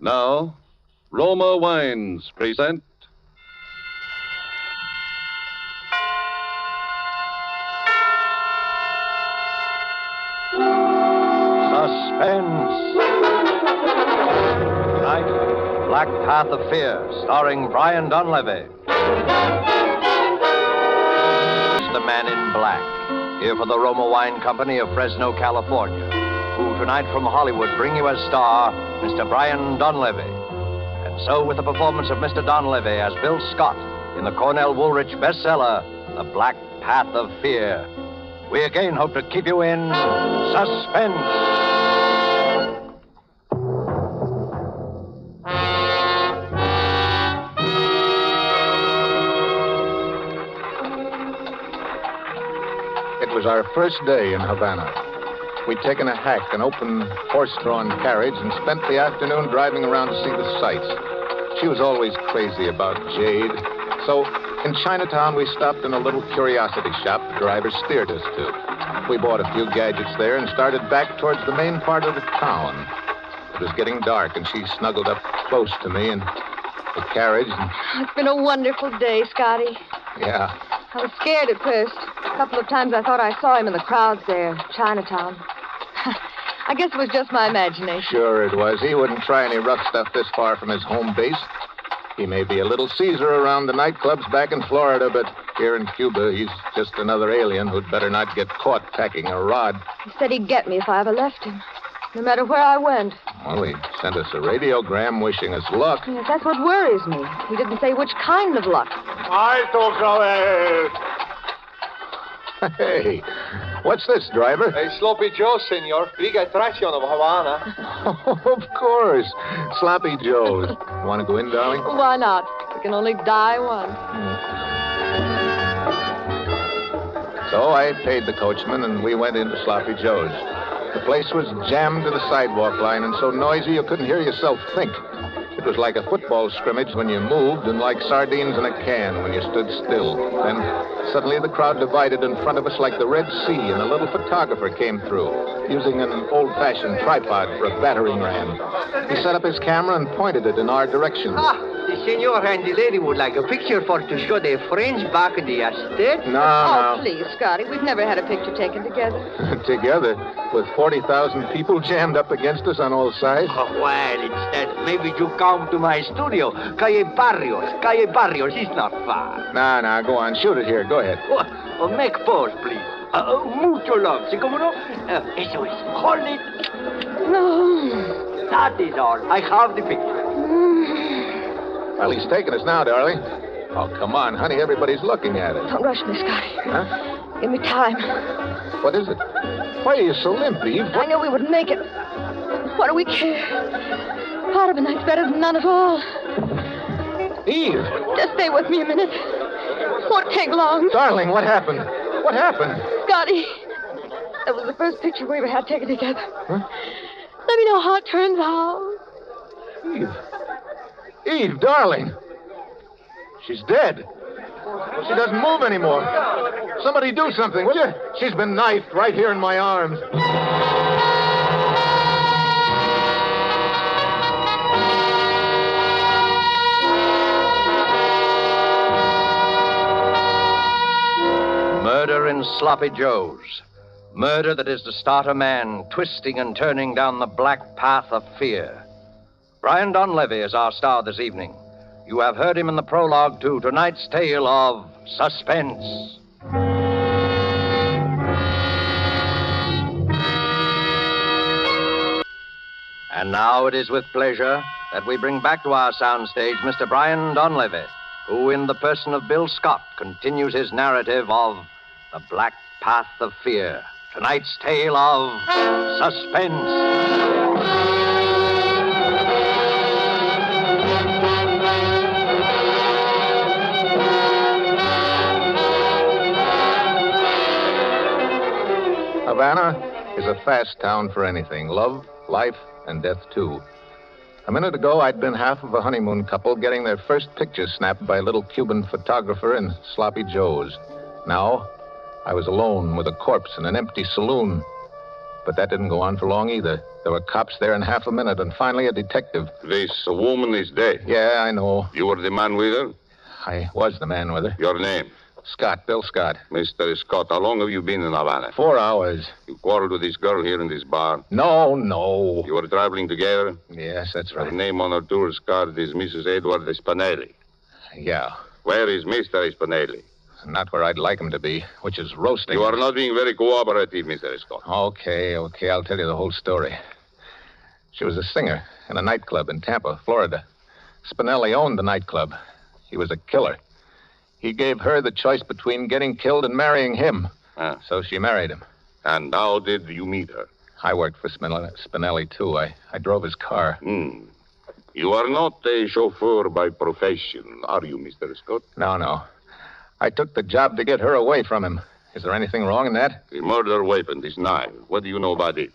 Now, Roma Wines present Suspense. Tonight, Black Path of Fear, starring Brian Donlevy. The Man in Black, here for the Roma Wine Company of Fresno, California, who tonight from Hollywood bring you as star Mr. Brian Donlevy. And so with the performance of Mr. Donlevy as Bill Scott in the Cornell Woolrich bestseller, The Black Path of Fear, we again hope to keep you in suspense. It was our first day in Havana. We'd taken a hack, an open horse-drawn carriage, and spent the afternoon driving around to see the sights. She was always crazy about jade. So in Chinatown, we stopped in a little curiosity shop the driver steered us to. We bought a few gadgets there and started back towards the main part of the town. It was getting dark, and she snuggled up close to me in the carriage. It's been a wonderful day, Scotty. Yeah. I was scared at first. A couple of times I thought I saw him in the crowds there, Chinatown. I guess it was just my imagination. Sure it was. He wouldn't try any rough stuff this far from his home base. He may be a little Caesar around the nightclubs back in Florida, but here in Cuba, he's just another alien who'd better not get caught packing a rod. He said he'd get me if I ever left him, no matter where I went. Well, he sent us a radiogram wishing us luck. Yes, that's what worries me. He didn't say which kind of luck. Hey, what's this, driver? Hey, Sloppy Joe, senor. Big attraction of Havana. Of course. Sloppy Joe's. Want to go in, darling? Why not? We can only die once. So I paid the coachman, and we went into Sloppy Joe's. The place was jammed to the sidewalk line and so noisy you couldn't hear yourself think. It was like a football scrimmage when you moved and like sardines in a can when you stood still. Then suddenly the crowd divided in front of us like the Red Sea, and a little photographer came through, using an old-fashioned tripod for a battering ram. He set up his camera and pointed it in our direction. The senor and the lady would like a picture for to show their friends back in the estate. No. Please, Scotty. We've never had a picture taken together. Together, with 40,000 people jammed up against us on all sides. Oh, well, instead, maybe you come to my studio. Calle Barrios is not far. No, go on. Shoot it here. Go ahead. Make pause, please. Mucho love. ¿Sí, cómo no? Eso es. Hold it. No. That is all. I have the picture. Well, he's taking us now, darling. Oh, come on, honey. Everybody's looking at it. Don't rush me, Scotty. Huh? Give me time. What is it? Why are you so limp, Eve? I knew we wouldn't make it. What do we care? Part of a night's better than none at all. Eve! Just stay with me a minute. Won't take long. Darling, what happened? What happened? Scotty, that was the first picture we ever had taken together. Huh? Let me know how it turns out. Eve, darling. She's dead. She doesn't move anymore. Somebody do something, will you? She's been knifed right here in my arms. Murder in Sloppy Joe's. Murder that is to start a man twisting and turning down the black path of fear. Brian Donlevy is our star this evening. You have heard him in the prologue to tonight's tale of Suspense. And now it is with pleasure that we bring back to our soundstage Mr. Brian Donlevy, who, in the person of Bill Scott, continues his narrative of The Black Path of Fear. Tonight's tale of Suspense. Havana is a fast town for anything. Love, life, and death, too. A minute ago, I'd been half of a honeymoon couple getting their first picture snapped by a little Cuban photographer in Sloppy Joe's. Now, I was alone with a corpse in an empty saloon. But that didn't go on for long either. There were cops there in half a minute, and finally a detective. This woman is dead. Yeah, I know. You were the man with her? I was the man with her. Your name? Scott, Bill Scott. Mr. Scott, how long have you been in Havana? 4 hours. You quarreled with this girl here in this bar? No. You were traveling together? Yes, that's Her right. name on her tourist card is Mrs. Edward Spinelli. Yeah. Where is Mr. Spinelli? Not where I'd like him to be, which is roasting. You are not being very cooperative, Mr. Scott. Okay. I'll tell you the whole story. She was a singer in a nightclub in Tampa, Florida. Spinelli owned the nightclub. He was a killer. He gave her the choice between getting killed and marrying him. Ah. So she married him. And how did you meet her? I worked for Spinelli, too. I drove his car. You are not a chauffeur by profession, are you, Mr. Scott? No. I took the job to get her away from him. Is there anything wrong in that? The murder weapon, this knife. What do you know about it?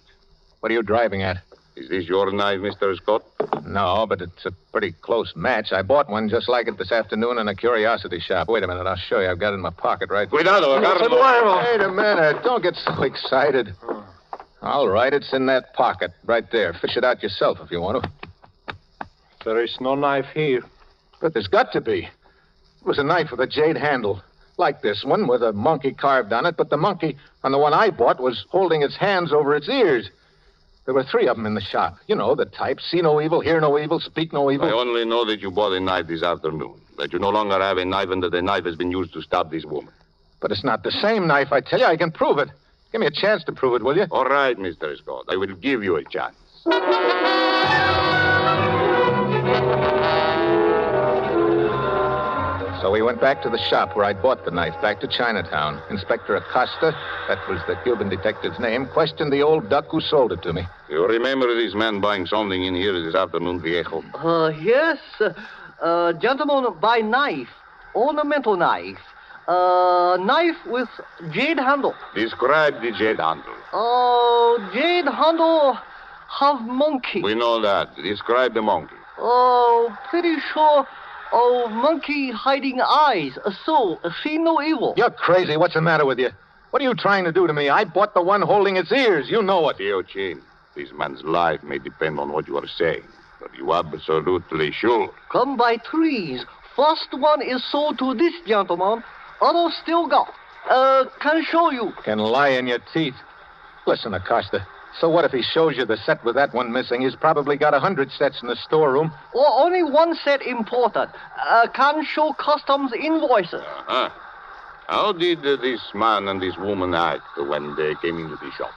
What are you driving at? Is this your knife, Mr. Scott? No, but it's a pretty close match. I bought one just like it this afternoon in a curiosity shop. Wait a minute, I'll show you. I've got it in my pocket right there. Cuidado, Carlos. Wait a minute. Don't get so excited. All right, it's in that pocket right there. Fish it out yourself if you want to. There is no knife here. But there's got to be. It was a knife with a jade handle, like this one, with a monkey carved on it, but the monkey on the one I bought was holding its hands over its ears. There were 3 of them in the shop. You know, the type, see no evil, hear no evil, speak no evil. I only know that you bought a knife this afternoon, that you no longer have a knife and that the knife has been used to stab this woman. But it's not the same knife, I tell you. I can prove it. Give me a chance to prove it, will you? All right, Mr. Scott. I will give you a chance. So we went back to the shop where I'd bought the knife, back to Chinatown. Inspector Acosta, that was the Cuban detective's name, questioned the old duck who sold it to me. You remember this man buying something in here this afternoon, Viejo? Yes. Gentleman, buy knife. Ornamental knife. Knife with jade handle. Describe the jade handle. Jade handle have monkey. We know that. Describe the monkey. Pretty sure. Monkey hiding eyes. So, see no evil. You're crazy. What's the matter with you? What are you trying to do to me? I bought the one holding its ears. You know it. Tio Chin, this man's life may depend on what you are saying. Are you absolutely sure? Come by 3s. First one is sold to this gentleman. Other still got. Can show you. Can lie in your teeth. Listen, Acosta. So what if he shows you the set with that one missing? He's probably got 100 sets in the storeroom. Or only one set important. Can show customs invoices. How did this man and this woman act when they came into the shop?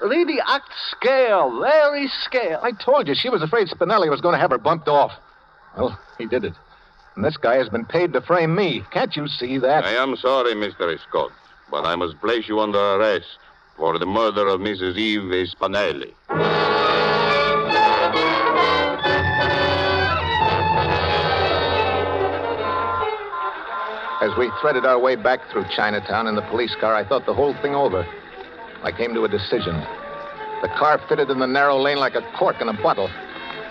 Lady act scared. Very scared. I told you, she was afraid Spinelli was going to have her bumped off. Well, he did it. And this guy has been paid to frame me. Can't you see that? I am sorry, Mr. Scott, but I must place you under arrest for the murder of Mrs. Eve Spinelli. As we threaded our way back through Chinatown in the police car, I thought the whole thing over. I came to a decision. The car fitted in the narrow lane like a cork in a bottle.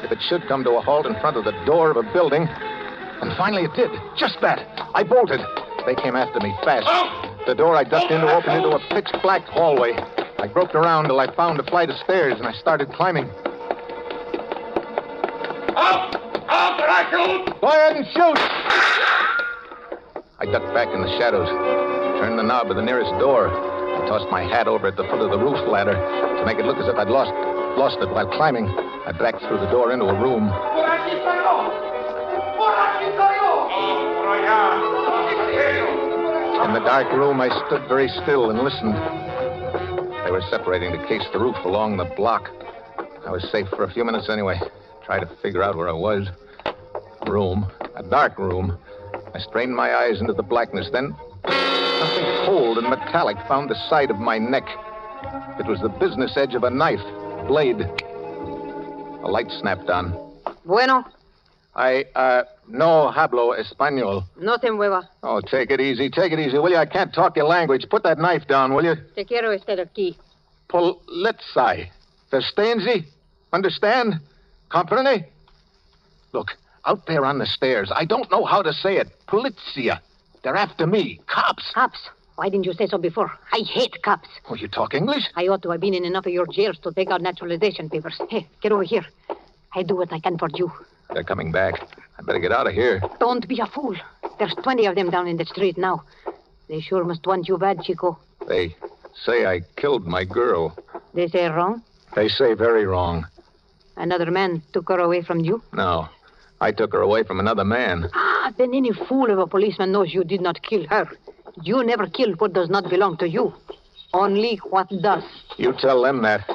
If it should come to a halt in front of the door of a building, and finally it did. Just that. I bolted. They came after me fast. The door I ducked into opened into a pitch-black hallway. I groped around till I found a flight of stairs, and I started climbing. Up, Raccoon! Go ahead and shoot! I ducked back in the shadows, turned the knob of the nearest door, and tossed my hat over at the foot of the roof ladder to make it look as if I'd lost it while climbing. I backed through the door into a room. In the dark room, I stood very still and listened. They were separating to case the roof along the block. I was safe for a few minutes anyway. Tried to figure out where I was. Room. A dark room. I strained my eyes into the blackness. Then something cold and metallic found the side of my neck. It was the business edge of a knife. Blade. A light snapped on. Bueno, No hablo español. no te muevas. Oh, take it easy, will you? I can't talk your language. Put that knife down, will you? Te quiero estar aquí. Polizei. Verstehen Sie? Understand? Comprende? Look, out there on the stairs, I don't know how to say it. Polizia. They're after me. Cops. Cops. Why didn't you say so before? I hate cops. Oh, you talk English? I ought to have been in enough of your jails to take out naturalization papers. Hey, get over here. I do what I can for you. They're coming back. I better get out of here. Don't be a fool. There's 20 of them down in the street now. They sure must want you bad, Chico. They say I killed my girl. They say wrong? They say very wrong. Another man took her away from you? No. I took her away from another man. Then any fool of a policeman knows you did not kill her. You never killed what does not belong to you. Only what does. You tell them that.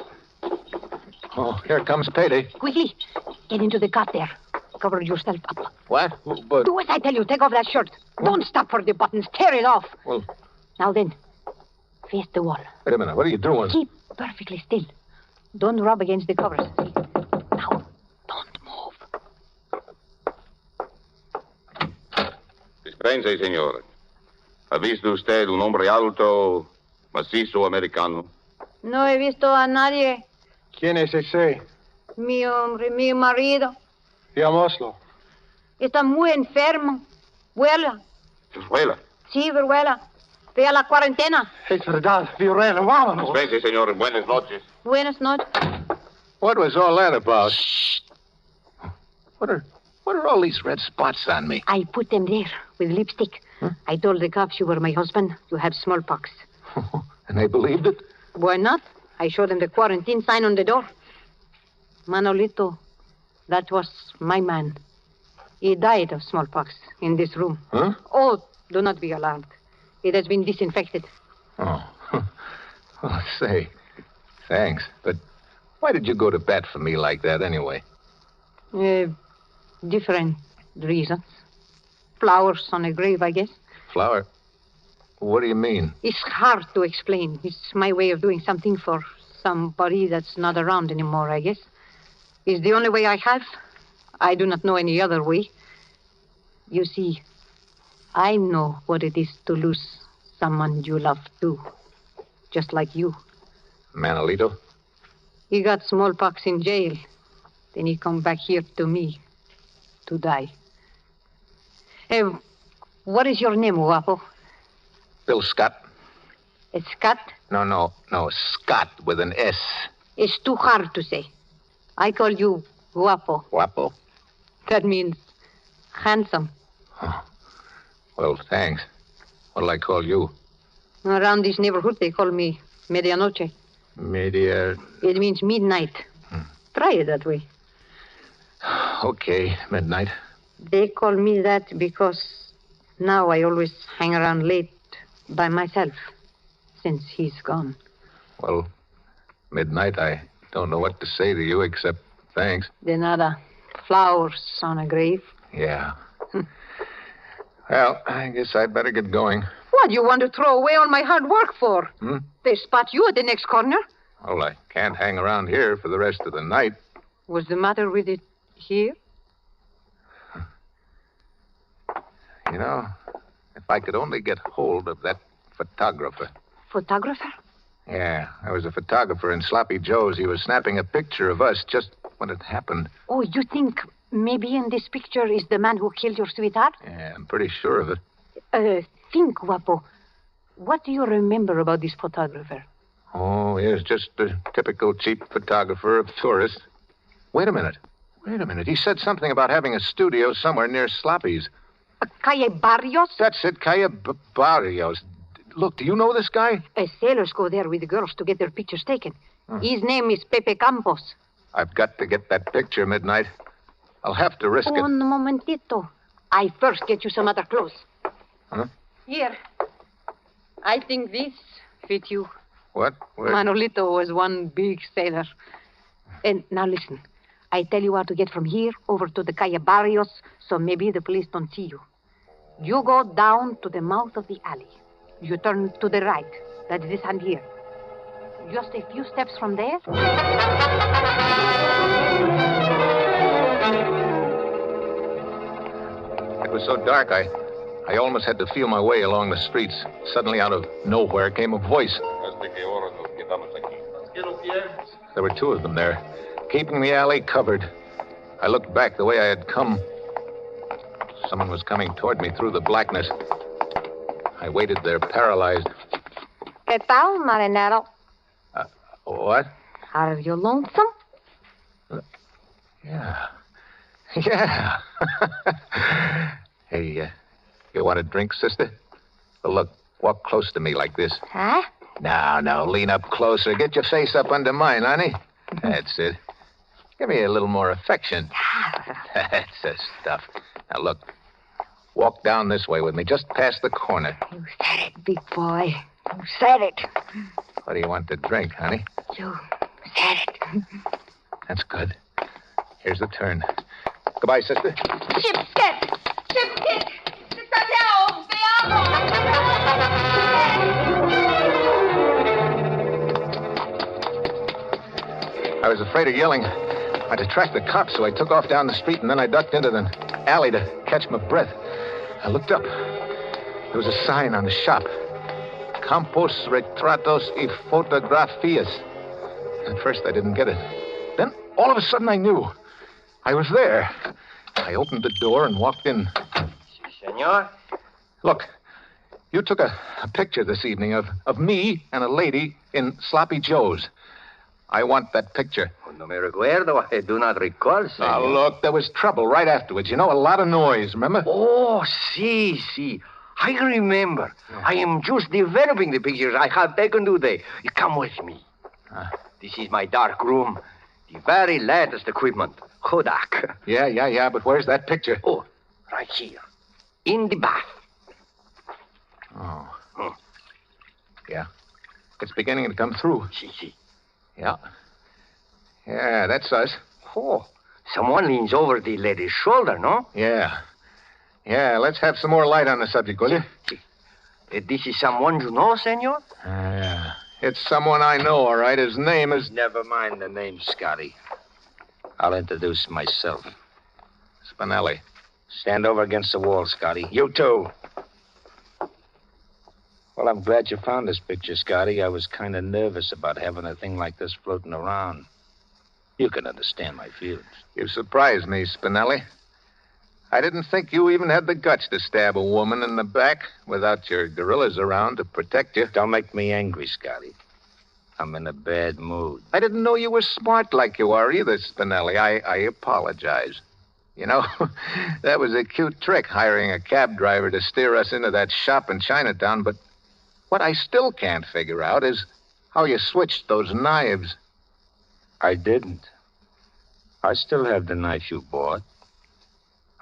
Oh, here comes payday. Quickly, get into the cot there. Cover yourself up. What? But... Do as I tell you. Take off that shirt. Don't stop for the buttons. Tear it off. Well... Now then, face the wall. Wait a minute. What are you doing? Keep perfectly still. Don't rub against the covers. See? Now, don't move. Suspense, señor. ¿Ha visto usted un hombre alto, macizo americano? No he visto a nadie. ¿Quién es ese? Mi hombre, mi marido. Veámoslo. Está muy enfermo. Vuela. Suspense. Sí, vuela. Ve a la cuarentena. Es verdad, Viorella, vámonos. Suspense, señor. Buenas noches. Buenas noches. What was all that about? What are all these red spots on me? I put them there with lipstick. Huh? I told the cops you were my husband. You have smallpox. And they believed it? Why not? I showed them the quarantine sign on the door. Manolito, that was my man. He died of smallpox in this room. Huh? Oh, do not be alarmed. It has been disinfected. Oh. Well, say, thanks. But why did you go to bat for me like that anyway? Different reasons. Flowers on a grave, I guess. Flower? What do you mean? It's hard to explain. It's my way of doing something for somebody that's not around anymore, I guess. It's the only way I have. I do not know any other way. You see, I know what it is to lose someone you love too. Just like you. Manolito? He got smallpox in jail. Then he come back here to me to die. What is your name, Guapo? Bill Scott? Scott? No, Scott with an S. It's too hard to say. I call you Guapo. Guapo? That means handsome. Oh. Well, thanks. What'll I call you? Around this neighborhood, they call me Medianoche. It means midnight. Try it that way. Okay, midnight. They call me that because now I always hang around late by myself since he's gone. Well, midnight, I don't know what to say to you except thanks. De nada. Flowers on a grave. Yeah. Well, I guess I better get going. What do you want to throw away all my hard work for? Hmm? They spot you at the next corner. Well, I can't hang around here for the rest of the night. What's the matter with it here? You know, if I could only get hold of that photographer. Photographer? Yeah, I was a photographer in Sloppy Joe's. He was snapping a picture of us just when it happened. Oh, you think maybe in this picture is the man who killed your sweetheart? Yeah, I'm pretty sure of it. Think, Guapo. What do you remember about this photographer? Oh, he's just the typical cheap photographer of tourists. Wait a minute. He said something about having a studio somewhere near Sloppy's. Calle Barrios? That's it, Calle Barrios. Look, do you know this guy? Sailors go there with the girls to get their pictures taken. His name is Pepe Campos. I've got to get that picture, Midnight. I'll have to risk it. Un momentito. I first get you some other clothes. Huh? Here. I think this fit you. What? Where? Manolito was one big sailor. And now listen. I tell you how to get from here over to the Calle Barrios, so maybe the police don't see you. You go down to the mouth of the alley. You turn to the right. That's this hand here. Just a few steps from there. It was so dark, I almost had to feel my way along the streets. Suddenly, out of nowhere, came a voice. There were two of them there, keeping the alley covered. I looked back the way I had come. Someone was coming toward me through the blackness. I waited there, paralyzed. ¿Qué tal, marinero? What? Are you lonesome? Yeah. Yeah. Hey, you want a drink, sister? Well, look, walk close to me like this. Huh? Now, lean up closer. Get your face up under mine, honey. That's it. Give me a little more affection. That's the stuff. Now, look. Walk down this way with me, just past the corner. You said it, big boy. You said it. What do you want to drink, honey? You said it. That's good. Here's the turn. Goodbye, sister. Shipskit! Shipskit! Stateo! I was afraid of yelling. I'd attract the cops, so I took off down the street, and then I ducked into the alley to catch my breath. I looked up. There was a sign on the shop. Campos Retratos y Fotografías. At first, I didn't get it. Then, all of a sudden, I knew. I was there. I opened the door and walked in. Senor? Look, you took a picture this evening of me and a lady in Sloppy Joe's. I want that picture. No me recuerdo. I do not recall, senor. Now, look, there was trouble right afterwards. You know, a lot of noise, remember? Oh, si. I remember. Yeah. I am just developing the pictures I have taken today. You come with me. This is my dark room. The very latest equipment. Kodak. Yeah, but where's that picture? Oh, right here. In the bath. Oh. Yeah. It's beginning to come through. Si. Yeah. Yeah, that's us. Oh, someone leans over the lady's shoulder, no? Yeah, let's have some more light on the subject, will you? This is someone you know, senor? Yeah. It's someone I know, all right. His name is... Never mind the name, Scotty. I'll introduce myself. Spinelli. Stand over against the wall, Scotty. You too. Well, I'm glad you found this picture, Scotty. I was kind of nervous about having a thing like this floating around. You can understand my feelings. You surprised me, Spinelli. I didn't think you even had the guts to stab a woman in the back without your gorillas around to protect you. Don't make me angry, Scotty. I'm in a bad mood. I didn't know you were smart like you are either, Spinelli. I apologize. You know, that was a cute trick, hiring a cab driver to steer us into that shop in Chinatown, but what I still can't figure out is how you switched those knives. I didn't. I still have the knife you bought.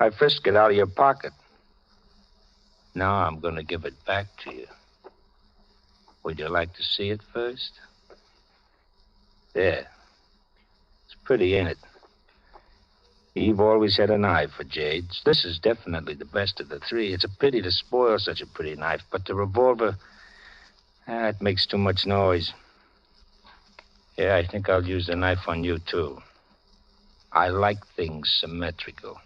I frisked it out of your pocket. Now I'm going to give it back to you. Would you like to see it first? There. It's pretty, ain't it? Eve always had an eye for jades. This is definitely the best of the three. It's a pity to spoil such a pretty knife, but the revolver, it makes too much noise. Yeah, I think I'll use the knife on you, too. I like things symmetrical.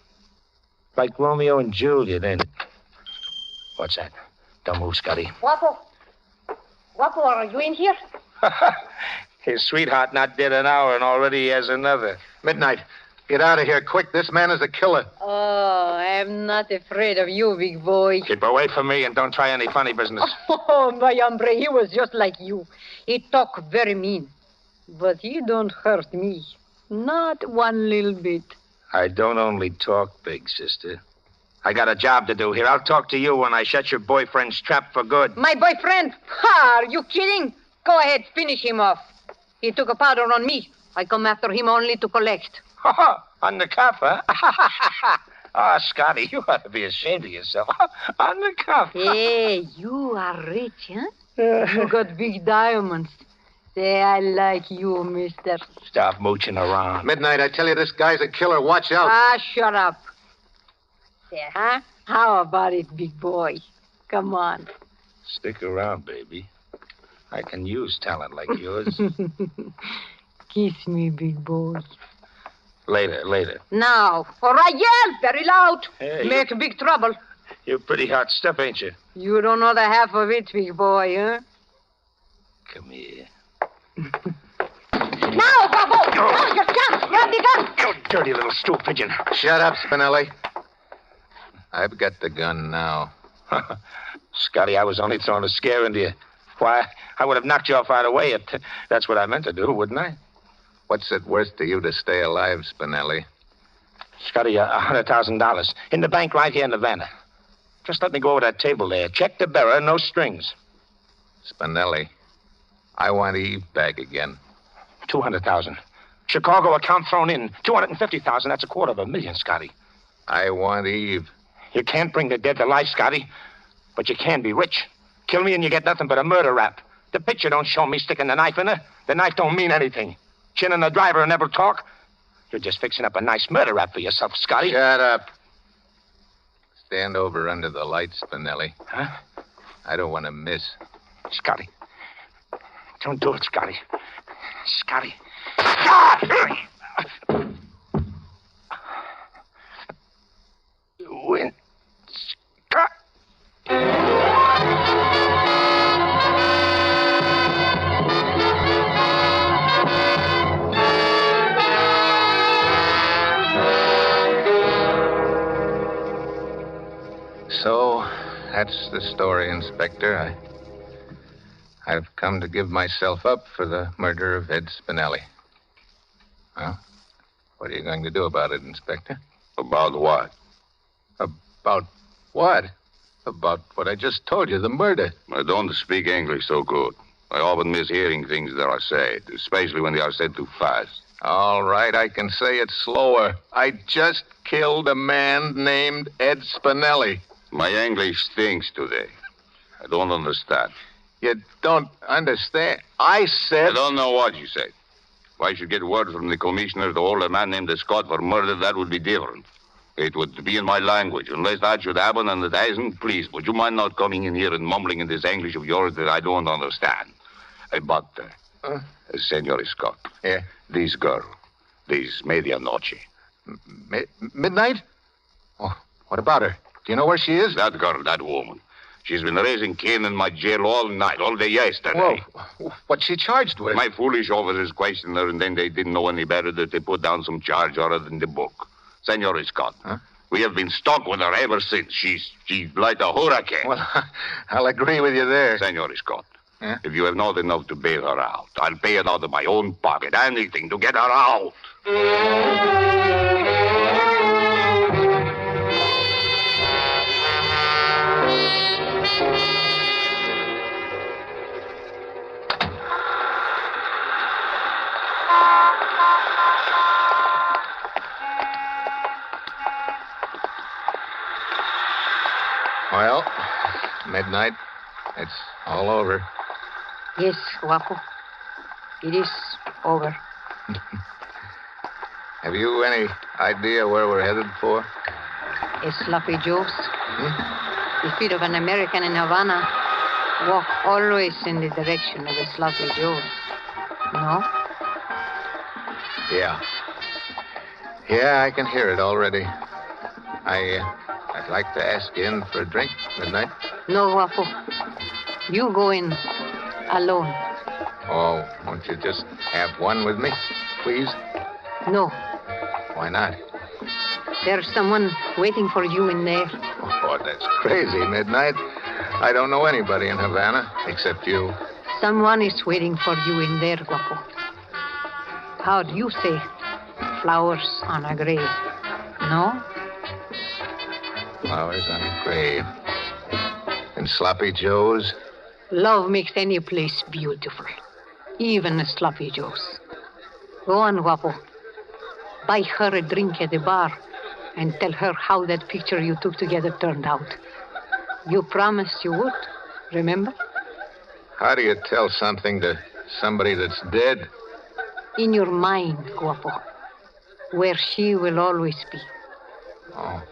Like Romeo and Juliet, ain't it? What's that? Don't move, Scotty. Waffle, are you in here? His sweetheart not dead an hour, and already he has another. Midnight. Get out of here quick. This man is a killer. Oh, I'm not afraid of you, big boy. Keep away from me and don't try any funny business. Oh, my hombre, he was just like you. He talk very mean. But he don't hurt me. Not one little bit. I don't only talk big, sister. I got a job to do here. I'll talk to you when I shut your boyfriend's trap for good. My boyfriend? Ha! Are you kidding? Go ahead, finish him off. He took a powder on me. I come after him only to collect. On the cuff, huh? Oh, Scotty, you ought to be ashamed of yourself. On the cuff. Hey, you are rich, huh? You got big diamonds. Say, I like you, mister. Stop mooching around. Midnight, I tell you, this guy's a killer. Watch out. Ah, shut up. There, huh? How about it, big boy? Come on. Stick around, baby. I can use talent like yours. Kiss me, big boy. Later. Now. All right, yell very loud. Hey, Make big trouble. You're pretty hot stuff, ain't you? You don't know the half of it, big boy, huh? Come here. Now, Bravo! Now's your chance. Grab the gun. You dirty little stool pigeon. Shut up, Spinelli. I've got the gun now. Scotty, I was only throwing a scare into you. Why, I would have knocked you off right away. That's what I meant to do, wouldn't I? What's it worth to you to stay alive, Spinelli? Scotty, $100,000 in the bank right here in Havana. Just let me go over that table there. Check the bearer, no strings. Spinelli, I want Eve back again. 200,000. Chicago account thrown in. 250,000. That's $250,000, Scotty. I want Eve. You can't bring the dead to life, Scotty, but you can be rich. Kill me and you get nothing but a murder rap. The picture don't show me sticking the knife in her. The knife don't mean anything. Chin and the driver never talk. You're just fixing up a nice murder rap for yourself, Scotty. Shut up. Stand over under the light, Spinelli. Huh? I don't want to miss. Scotty. Don't do it, Scotty. Scotty. Scotty! Win. Scott. So, that's the story, Inspector. I've come to give myself up for the murder of Ed Spinelli. Well, what are you going to do about it, Inspector? About what? About what? About what I just told you, the murder. I don't speak English so good. I often miss hearing things that are said, especially when they are said too fast. All right, I can say it slower. I just killed a man named Ed Spinelli. My English stinks today. I don't understand. You don't understand? I said... I don't know what you said. If I should get word from the commissioner to hold a man named Scott for murder, that would be different. It would be in my language. Unless that should happen, and it hasn't, please, would you mind not coming in here and mumbling in this English of yours that I don't understand? But, Senor Scott. Yeah? This girl, this medianoche. Midnight? Oh, what about her? Do you know where she is? That girl, that woman. She's been raising Cain in my jail all night, all day yesterday. Whoa. What's she charged with? My foolish officers questioned her, and then they didn't know any better that they put down some charge other than the book. Senor Scott, we have been stuck with her ever since. She's like a hurricane. Well, I'll agree with you there. Senor Scott, if you have not enough to bail her out, I'll pay it out of my own pocket. Anything to get her out. Well, midnight. It's all over. Yes, Guapo. It is over. Have you any idea where we're headed for? A Sloppy Joe's. The feet of an American in Havana walk always in the direction of a Sloppy Joe's. No? Yeah. Yeah, I can hear it already. I'd like to ask you in for a drink, Midnight. No, Guapo. You go in alone. Oh, won't you just have one with me, please? No. Why not? There's someone waiting for you in there. Oh, that's crazy, Midnight. I don't know anybody in Havana except you. Someone is waiting for you in there, Guapo. How do you say flowers on a grave? No? Flowers on a grave. And Sloppy Joe's? Love makes any place beautiful. Even a Sloppy Joe's. Go on, Guapo. Buy her a drink at the bar and tell her how that picture you took together turned out. You promised you would, remember? How do you tell something to somebody that's dead? In your mind, Guapo. Where she will always be. Oh.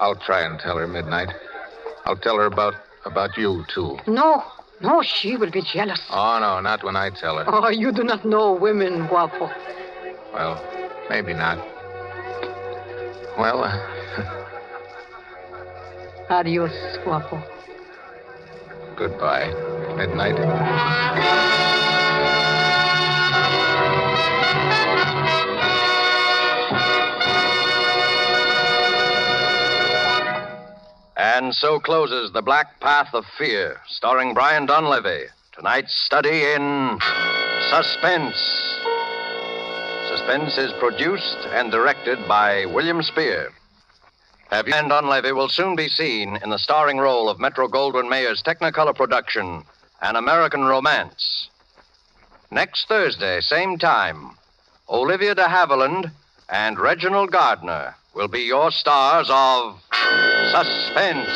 I'll try and tell her, Midnight. I'll tell her about you, too. No, she will be jealous. Oh, no, not when I tell her. Oh, you do not know women, Guapo. Well, maybe not. Well, Adios, Guapo. Goodbye, Midnight. And so closes The Black Path of Fear, starring Brian Donlevy. Tonight's study in Suspense. Suspense is produced and directed by William Spear. Brian Donlevy will soon be seen in the starring role of Metro-Goldwyn-Mayer's Technicolor production, An American Romance. Next Thursday, same time, Olivia de Havilland and Reginald Gardner will be your stars of Suspense.